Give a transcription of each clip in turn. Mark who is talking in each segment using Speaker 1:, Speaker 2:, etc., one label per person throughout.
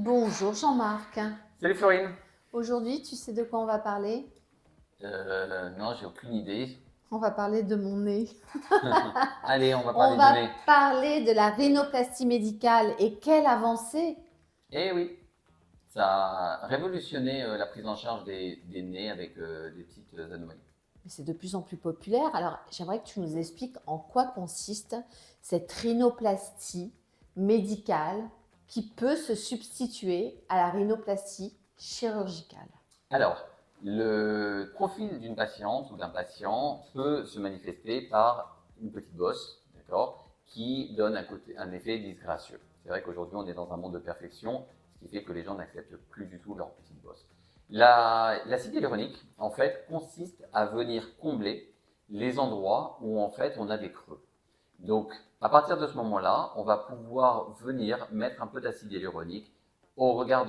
Speaker 1: Bonjour Jean-Marc.
Speaker 2: Salut Florine.
Speaker 1: Aujourd'hui, tu sais de quoi on va parler?
Speaker 2: Non, j'ai aucune idée.
Speaker 1: On va parler de mon nez.
Speaker 2: Allez, on va
Speaker 1: On
Speaker 2: parler
Speaker 1: va
Speaker 2: du nez.
Speaker 1: parler de la rhinoplastie médicale et quelle avancée!
Speaker 2: Eh oui, ça a révolutionné la prise en charge des nez avec des petites anomalies.
Speaker 1: C'est de plus en plus populaire. Alors, j'aimerais que tu nous expliques en quoi consiste cette rhinoplastie médicale qui peut se substituer à la rhinoplastie chirurgicale.
Speaker 2: Alors, le profil d'une patiente ou d'un patient peut se manifester par une petite bosse, d'accord, qui donne un effet disgracieux. C'est vrai qu'aujourd'hui, on est dans un monde de perfection, ce qui fait que les gens n'acceptent plus du tout leur petite bosse. L'acide hyaluronique, en fait, consiste à venir combler les endroits où, en fait, on a des creux. Donc, à partir de ce moment-là, on va pouvoir venir mettre un peu d'acide hyaluronique au regard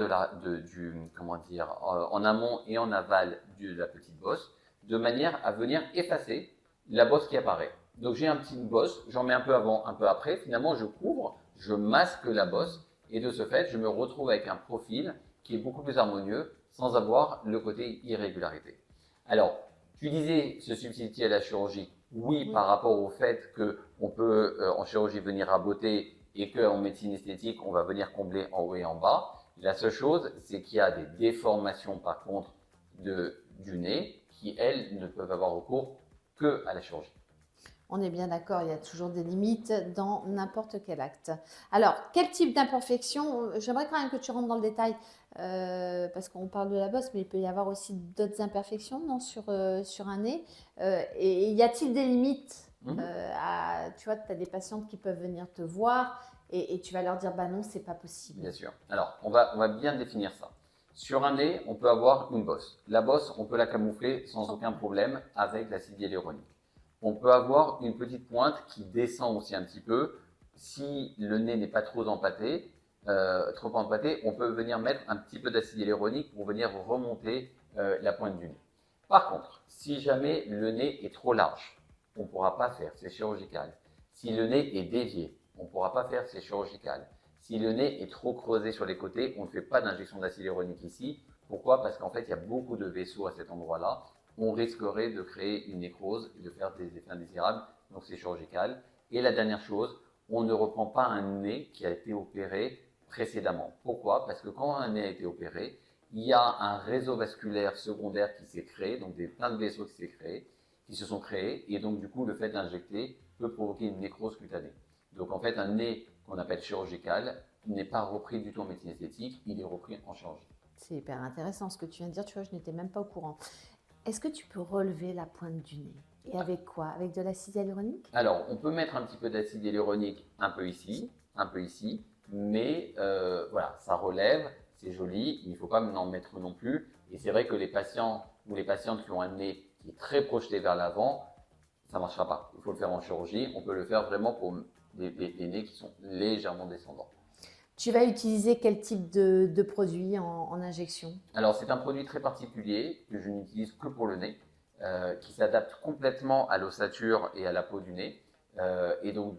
Speaker 2: en amont et en aval de la petite bosse, de manière à venir effacer la bosse qui apparaît. Donc j'ai un petit bosse, j'en mets un peu avant, un peu après, finalement je couvre, je masque la bosse, et de ce fait, je me retrouve avec un profil qui est beaucoup plus harmonieux, sans avoir le côté irrégularité. Alors, tu disais se substituer à la chirurgie. Oui, par rapport au fait qu'on peut en chirurgie venir raboter et qu'en médecine esthétique, on va venir combler en haut et en bas. La seule chose, c'est qu'il y a des déformations, par contre, du nez qui, elles, ne peuvent avoir recours qu'à la chirurgie.
Speaker 1: On est bien d'accord, il y a toujours des limites dans n'importe quel acte. Alors, quel type d'imperfection? J'aimerais quand même que tu rentres dans le détail, parce qu'on parle de la bosse, mais il peut y avoir aussi d'autres imperfections non, sur un nez. Et y a-t-il des limites tu vois, tu as des patientes qui peuvent venir te voir et tu vas leur dire, bah non, c'est pas possible.
Speaker 2: Bien sûr. Alors, on va bien définir ça. Sur un nez, on peut avoir une bosse. La bosse, on peut la camoufler sans aucun problème avec l'acide hyaluronique. On peut avoir une petite pointe qui descend aussi un petit peu. Si le nez n'est pas trop empâté, on peut venir mettre un petit peu d'acide hyaluronique pour venir remonter la pointe du nez. Par contre, si jamais le nez est trop large, on ne pourra pas faire, c'est chirurgical. Si le nez est dévié, on ne pourra pas faire, c'est chirurgical. Si le nez est trop creusé sur les côtés, on ne fait pas d'injection d'acide hyaluronique ici. Pourquoi? Parce qu'en fait, il y a beaucoup de vaisseaux à cet endroit-là. On risquerait de créer une nécrose et de faire des effets indésirables, donc c'est chirurgical. Et la dernière chose, on ne reprend pas un nez qui a été opéré précédemment. Pourquoi? Parce que quand un nez a été opéré, il y a un réseau vasculaire secondaire qui s'est créé, donc plein de vaisseaux qui se sont créés, et donc du coup, le fait d'injecter peut provoquer une nécrose cutanée. Donc en fait, un nez qu'on appelle chirurgical n'est pas repris du tout en médecine esthétique, il est repris en chirurgie.
Speaker 1: C'est hyper intéressant ce que tu viens de dire, tu vois, je n'étais même pas au courant. Est-ce que tu peux relever la pointe du nez? Et avec quoi? Avec de l'acide hyaluronique?
Speaker 2: Alors, on peut mettre un petit peu d'acide hyaluronique un peu ici, mais voilà, ça relève, c'est joli, il ne faut pas en mettre non plus. Et c'est vrai que les patients ou les patientes qui ont un nez qui est très projeté vers l'avant, ça ne marchera pas. Il faut le faire en chirurgie, on peut le faire vraiment pour des nez qui sont légèrement descendants.
Speaker 1: Tu vas utiliser quel type de produit en injection?
Speaker 2: Alors, c'est un produit très particulier que je n'utilise que pour le nez, qui s'adapte complètement à l'ossature et à la peau du nez. Et donc,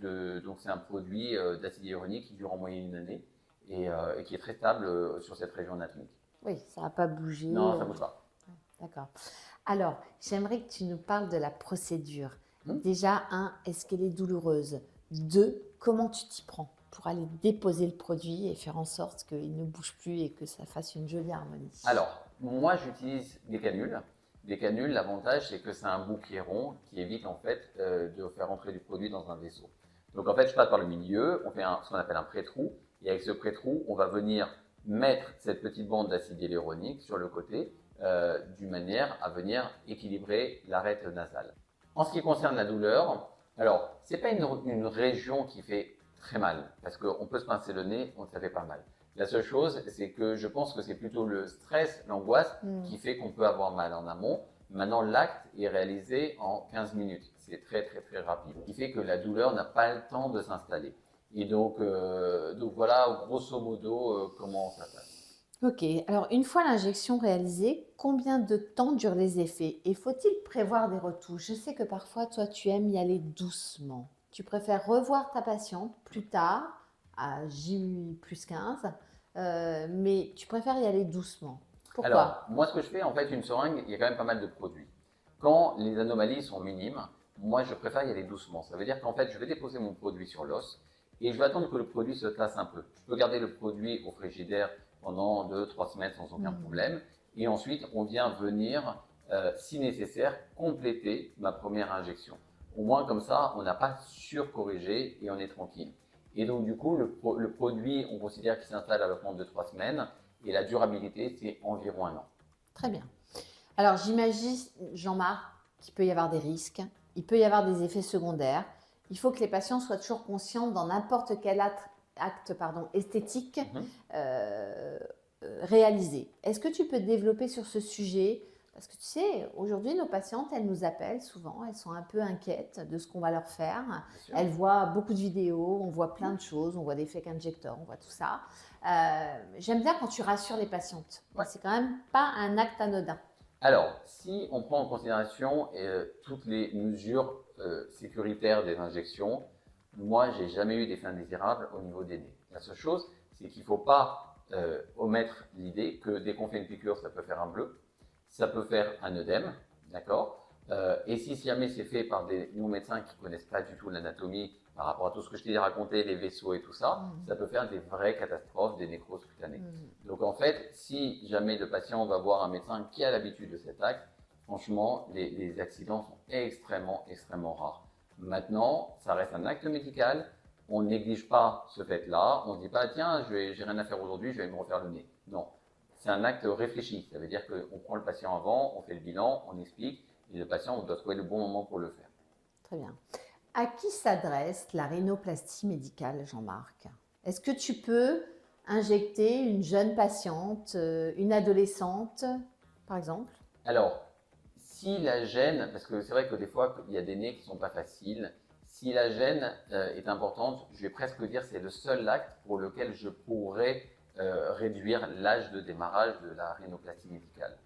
Speaker 2: c'est un produit d'acide hyaluronique qui dure en moyenne une année et qui est très stable sur cette région anatomique.
Speaker 1: Oui, ça ne va pas bouger.
Speaker 2: Non, ça ne bouge pas.
Speaker 1: D'accord. Alors, j'aimerais que tu nous parles de la procédure. Déjà, est-ce qu'elle est douloureuse? 2, comment tu t'y prends pour aller déposer le produit et faire en sorte qu'il ne bouge plus et que ça fasse une jolie harmonie?
Speaker 2: Alors, moi, j'utilise des canules. Des canules, l'avantage, c'est que c'est un bout qui est rond, qui évite en fait de faire entrer du produit dans un vaisseau. Donc en fait, je passe par le milieu, on fait ce qu'on appelle un pré-trou, et avec ce pré-trou, on va venir mettre cette petite bande d'acide hyaluronique sur le côté, d'une manière à venir équilibrer l'arête nasale. En ce qui concerne la douleur, alors, c'est pas une région qui fait très mal, parce qu'on peut se pincer le nez, ça fait pas mal. La seule chose, c'est que je pense que c'est plutôt le stress, l'angoisse qui fait qu'on peut avoir mal en amont. Maintenant, l'acte est réalisé en 15 minutes. C'est très, très, très rapide. Ce qui fait que la douleur n'a pas le temps de s'installer. Et donc voilà, grosso modo, comment ça passe.
Speaker 1: Ok, alors une fois l'injection réalisée, combien de temps durent les effets? Et faut-il prévoir des retouches? Je sais que parfois, toi, tu aimes y aller doucement. Tu préfères revoir ta patiente plus tard, à J plus 15, mais tu préfères y aller doucement. Pourquoi?
Speaker 2: Alors, moi, ce que je fais, en fait, une seringue, il y a quand même pas mal de produits. Quand les anomalies sont minimes, moi, je préfère y aller doucement. Ça veut dire qu'en fait, je vais déposer mon produit sur l'os et je vais attendre que le produit se tasse un peu. Je peux garder le produit au frigidaire pendant 2-3 semaines sans aucun problème. Et ensuite, on vient venir, si nécessaire, compléter ma première injection. Au moins, comme ça, on n'a pas surcorrigé et on est tranquille. Et donc, du coup, le produit, on considère qu'il s'installe à l'apprendre de 3 semaines. Et la durabilité, c'est environ 1 an.
Speaker 1: Très bien. Alors, j'imagine, Jean-Marc, qu'il peut y avoir des risques, il peut y avoir des effets secondaires. Il faut que les patients soient toujours conscients dans n'importe quel acte esthétique réalisé. Est-ce que tu peux développer sur ce sujet? Parce que tu sais, aujourd'hui, nos patientes, elles nous appellent souvent, elles sont un peu inquiètes de ce qu'on va leur faire. Elles voient beaucoup de vidéos, on voit plein de choses, on voit des fake injectors, on voit tout ça. J'aime bien quand tu rassures les patientes.
Speaker 2: Ouais.
Speaker 1: C'est quand même pas un acte anodin.
Speaker 2: Alors, si on prend en considération toutes les mesures sécuritaires des injections, moi, j'ai jamais eu d'effet indésirable au niveau des nez. La seule chose, c'est qu'il ne faut pas omettre l'idée que dès qu'on fait une piqûre, ça peut faire un bleu, ça peut faire un œdème, d'accord. Et si jamais c'est fait par des médecins qui ne connaissent pas du tout l'anatomie par rapport à tout ce que je t'ai raconté, les vaisseaux et tout ça, ça peut faire des vraies catastrophes, des nécroses cutanées. Donc en fait, si jamais le patient va voir un médecin qui a l'habitude de cet acte, franchement, les accidents sont extrêmement, extrêmement rares. Maintenant, ça reste un acte médical, on ne néglige pas ce fait-là, on ne se dit pas, tiens, j'ai rien à faire aujourd'hui, je vais me refaire le nez. Non, c'est un acte réfléchi, ça veut dire qu'on prend le patient avant, on fait le bilan, on explique, et le patient, on doit trouver le bon moment pour le faire.
Speaker 1: Très bien. À qui s'adresse la rhinoplastie médicale, Jean-Marc? Est-ce que tu peux injecter une jeune patiente, une adolescente, par exemple?
Speaker 2: Alors, si la gêne, parce que c'est vrai que des fois, il y a des nez qui ne sont pas faciles, si la gêne est importante, je vais presque dire que c'est le seul acte pour lequel je pourrais réduire l'âge de démarrage de la rhinoplastie médicale.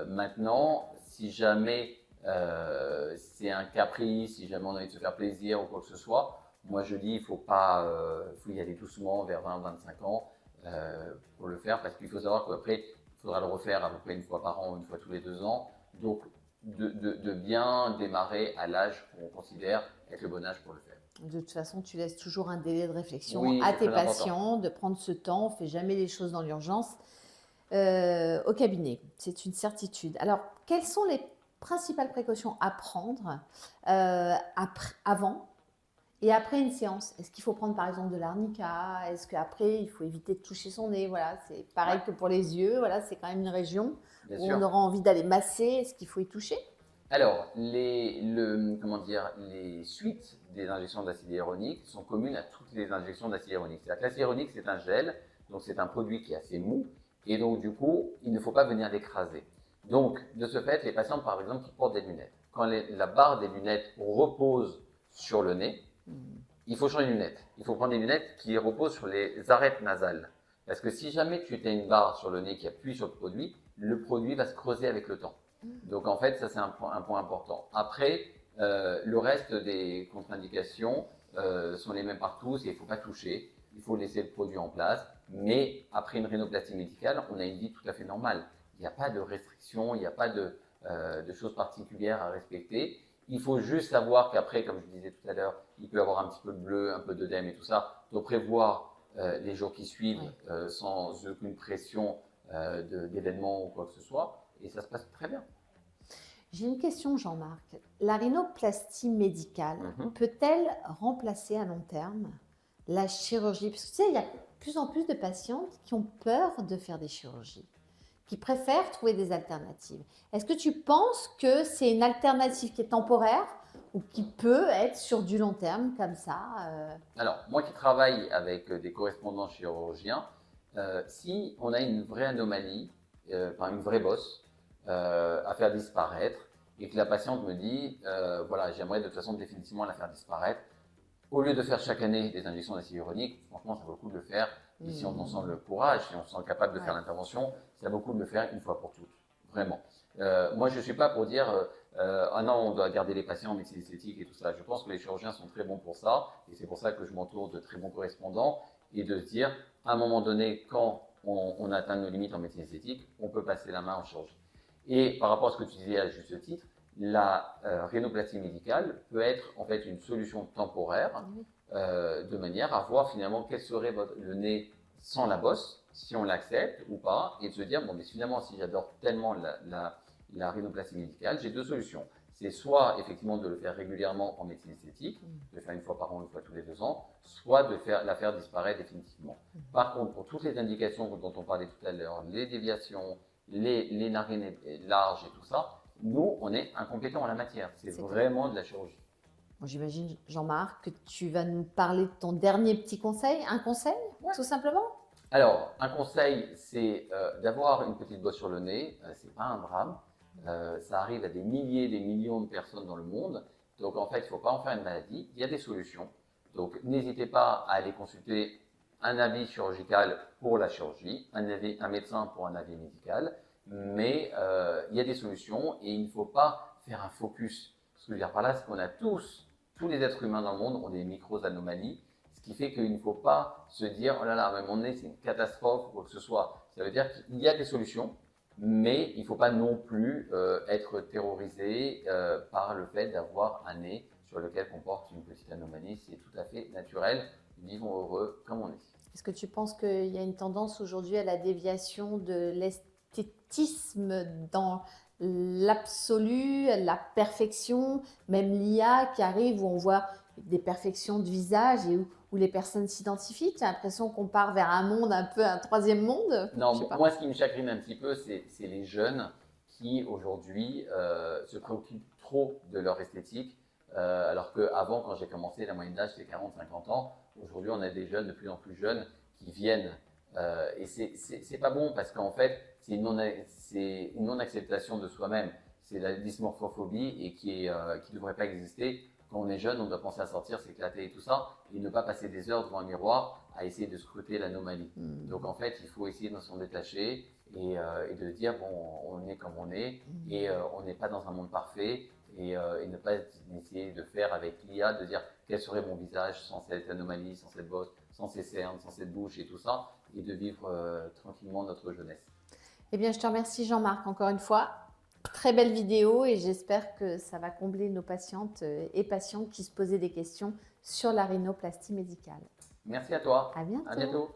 Speaker 2: Maintenant, si jamais c'est un caprice, si jamais on a envie de se faire plaisir ou quoi que ce soit, moi je dis il faut y aller doucement vers 20-25 ans pour le faire, parce qu'il faut savoir qu'après il faudra le refaire à peu près une fois par an, une fois tous les 2 ans. Donc de bien démarrer à l'âge qu'on considère être le bon âge pour le faire.
Speaker 1: De toute façon, tu laisses toujours un délai de réflexion
Speaker 2: Oui,
Speaker 1: à
Speaker 2: c'est
Speaker 1: tes
Speaker 2: très important.
Speaker 1: patients, de prendre ce temps. On ne fait jamais les choses dans l'urgence au cabinet. C'est une certitude. Alors, quelles sont les principales précautions à prendre avant et après une séance? Est-ce qu'il faut prendre par exemple de l'arnica? Est-ce qu'après, il faut éviter de toucher son nez? Voilà, c'est pareil que pour les yeux. Voilà, c'est quand même une région
Speaker 2: Bien
Speaker 1: où
Speaker 2: sûr.
Speaker 1: on aura envie d'aller masser. Est-ce qu'il faut y toucher?
Speaker 2: Alors, les suites des injections d'acide hyaluronique sont communes à toutes les injections d'acide hyaluronique. C'est-à-dire que l'acide hyaluronique, c'est un gel, donc c'est un produit qui est assez mou, et donc du coup, il ne faut pas venir l'écraser. Donc, de ce fait, les patients, par exemple, qui portent des lunettes, quand la barre des lunettes repose sur le nez, il faut changer de lunettes. Il faut prendre des lunettes qui reposent sur les arêtes nasales. Parce que si jamais tu as une barre sur le nez qui appuie sur le produit va se creuser avec le temps. Donc en fait, ça c'est un point important. Après, le reste des contre-indications sont les mêmes partout, il ne faut pas toucher, il faut laisser le produit en place. Mais après une rhinoplastie médicale, on a une vie tout à fait normale. Il n'y a pas de restrictions, il n'y a pas de choses particulières à respecter. Il faut juste savoir qu'après, comme je disais tout à l'heure, il peut y avoir un petit peu de bleu, un peu d'œdème et tout ça. Donc prévoir les jours qui suivent sans aucune pression d'événements ou quoi que ce soit. Et ça se passe très bien.
Speaker 1: J'ai une question, Jean-Marc. La rhinoplastie médicale peut-elle remplacer à long terme la chirurgie? Parce que tu sais, il y a de plus en plus de patientes qui ont peur de faire des chirurgies, qui préfèrent trouver des alternatives. Est-ce que tu penses que c'est une alternative qui est temporaire ou qui peut être sur du long terme comme ça
Speaker 2: Alors, moi qui travaille avec des correspondants chirurgiens, si on a une vraie anomalie, une vraie bosse à faire disparaître, et que la patiente me dit, voilà, j'aimerais de toute façon définitivement la faire disparaître, au lieu de faire chaque année des injections d'acide hyaluronique, franchement, ça vaut le coup de le faire. Et si on en sent le courage, si on se sent capable de faire l'intervention, ça vaut le coup de le faire une fois pour toutes. Vraiment. Moi, je ne suis pas pour dire ah non, on doit garder les patients en médecine esthétique et tout ça. Je pense que les chirurgiens sont très bons pour ça. Et c'est pour ça que je m'entoure de très bons correspondants. et de se dire, à un moment donné, quand on atteint nos limites en médecine esthétique, on peut passer la main en chirurgie. Et par rapport à ce que tu disais à juste titre, la rhinoplastie médicale peut être en fait une solution temporaire de manière à voir finalement quel serait le nez sans la bosse, si on l'accepte ou pas, et de se dire, bon, mais finalement, si j'adore tellement la rhinoplastie médicale, j'ai deux solutions. C'est soit effectivement de le faire régulièrement en médecine esthétique, de le faire une fois par an, une fois tous les 2 ans, soit de la faire disparaître définitivement. Par contre, pour toutes les indications dont on parlait tout à l'heure, les déviations, les narines larges et tout ça, nous, on est incompétents en la matière. C'est vraiment de la chirurgie.
Speaker 1: Bon, j'imagine, Jean-Marc, que tu vas nous parler de ton dernier petit conseil. Un conseil, tout simplement?
Speaker 2: Alors, un conseil, c'est d'avoir une petite bosse sur le nez. C'est pas un drame. Ça arrive à des milliers, des millions de personnes dans le monde. Donc, en fait, il ne faut pas en faire une maladie. Il y a des solutions. Donc, n'hésitez pas à aller consulter un avis chirurgical pour la chirurgie, un médecin pour un avis médical. Mais il y a des solutions et il ne faut pas faire un focus. Ce que je veux dire par là, c'est qu'on a tous les êtres humains dans le monde ont des micro-anomalies. Ce qui fait qu'il ne faut pas se dire, oh là là, mais mon nez, c'est une catastrophe ou quoi que ce soit. Ça veut dire qu'il y a des solutions, mais il ne faut pas non plus être terrorisé par le fait d'avoir un nez sur lequel comporte une petite anomalie. C'est tout à fait naturel. Vivons heureux comme on est.
Speaker 1: Est-ce que tu penses qu'il y a une tendance aujourd'hui à la déviation de l'esthétisme dans l'absolu, la perfection, même l'IA qui arrive où on voit des perfections de visage et où les personnes s'identifient? Tu as l'impression qu'on part vers un monde un peu, un troisième monde?
Speaker 2: Non, moi ce qui me chagrine un petit peu, c'est les jeunes qui aujourd'hui se préoccupent trop de leur esthétique, alors qu'avant, quand j'ai commencé, la moyenne d'âge c'était 40-50 ans. Aujourd'hui, on a des jeunes de plus en plus jeunes qui viennent. Et c'est pas bon parce qu'en fait, c'est une non-acceptation de soi-même. C'est la dysmorphophobie et qui ne devrait pas exister. Quand on est jeune, on doit penser à sortir, s'éclater et tout ça, et ne pas passer des heures devant un miroir à essayer de scruter l'anomalie. Donc en fait, il faut essayer de s'en détacher et de dire, bon, on est comme on est, et on n'est pas dans un monde parfait, et ne pas essayer de faire avec l'IA, de dire quel serait mon visage sans cette anomalie, sans cette bosse, sans ces cernes, sans cette bouche et tout ça, et de vivre tranquillement notre jeunesse.
Speaker 1: Eh bien, je te remercie Jean-Marc encore une fois. Très belle vidéo et j'espère que ça va combler nos patientes et patients qui se posaient des questions sur la rhinoplastie médicale.
Speaker 2: Merci à toi.
Speaker 1: À bientôt.
Speaker 2: À bientôt.